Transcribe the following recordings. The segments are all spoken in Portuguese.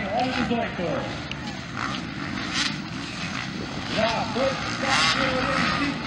hora 18. La Forza Fiorenti.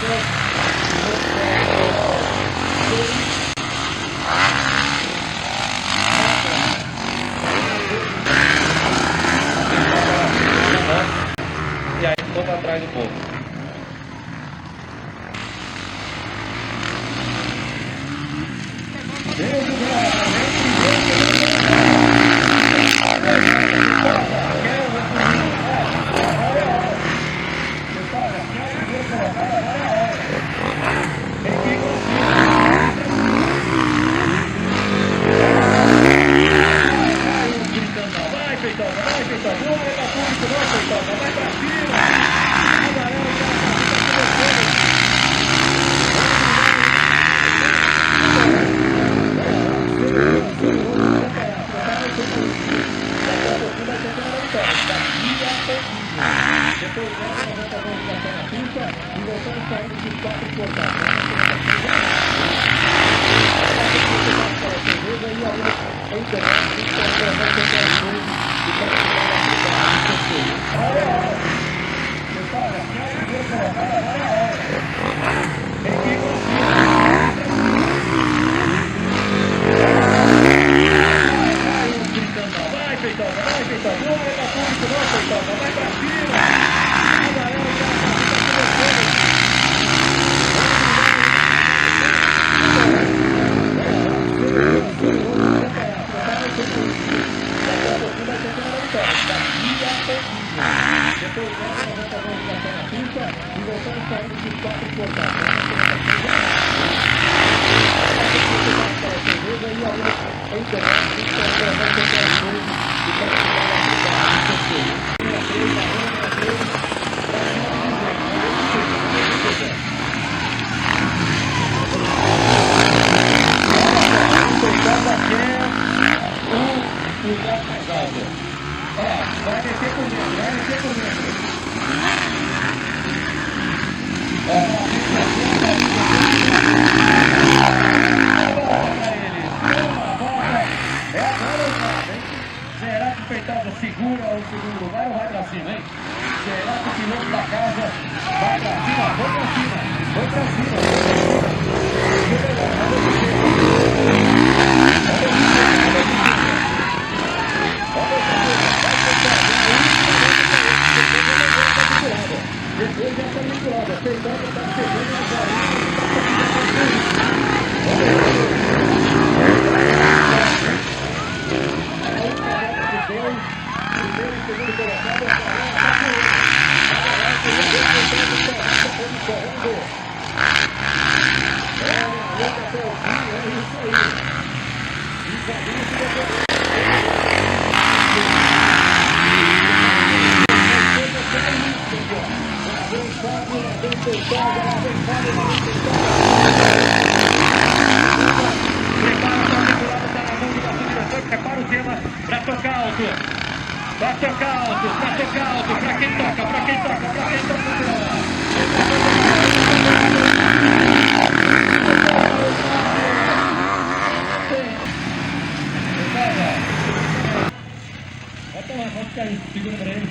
E aí ficou pra trás um pouco. Vai, Feitosa, vai, Feitosa. Não é da público, não, Feitosa. Vai pra cima. A galera depois dessa, nós vamos fazer uma ligação na pista e voltamos saindo dos 4 portais. Vai, Feitosa, vai, Feitosa. Não é da público, não, Feitosa. Vai pra cima. A galera depois dessa, nós vamos fazer uma ligação na pista e voltamos saindo dos 4 portais. Vai descer por dentro, vai descer por dentro. É agora ou nada, hein? Será que o Feitosa segura o segundo lugar ou vai pra cima, hein? Será que o piloto da casa vai pra cima? Foi pra cima, foi pra cima. Depois já está vinculado, Feitosa está chegando agora. Prepara o tema para tocar alto. Pra tocar alto, pra tocar alto. Pra quem toca, pra quem toca, pra quem toca. Vai ficar aí, segura pra ele.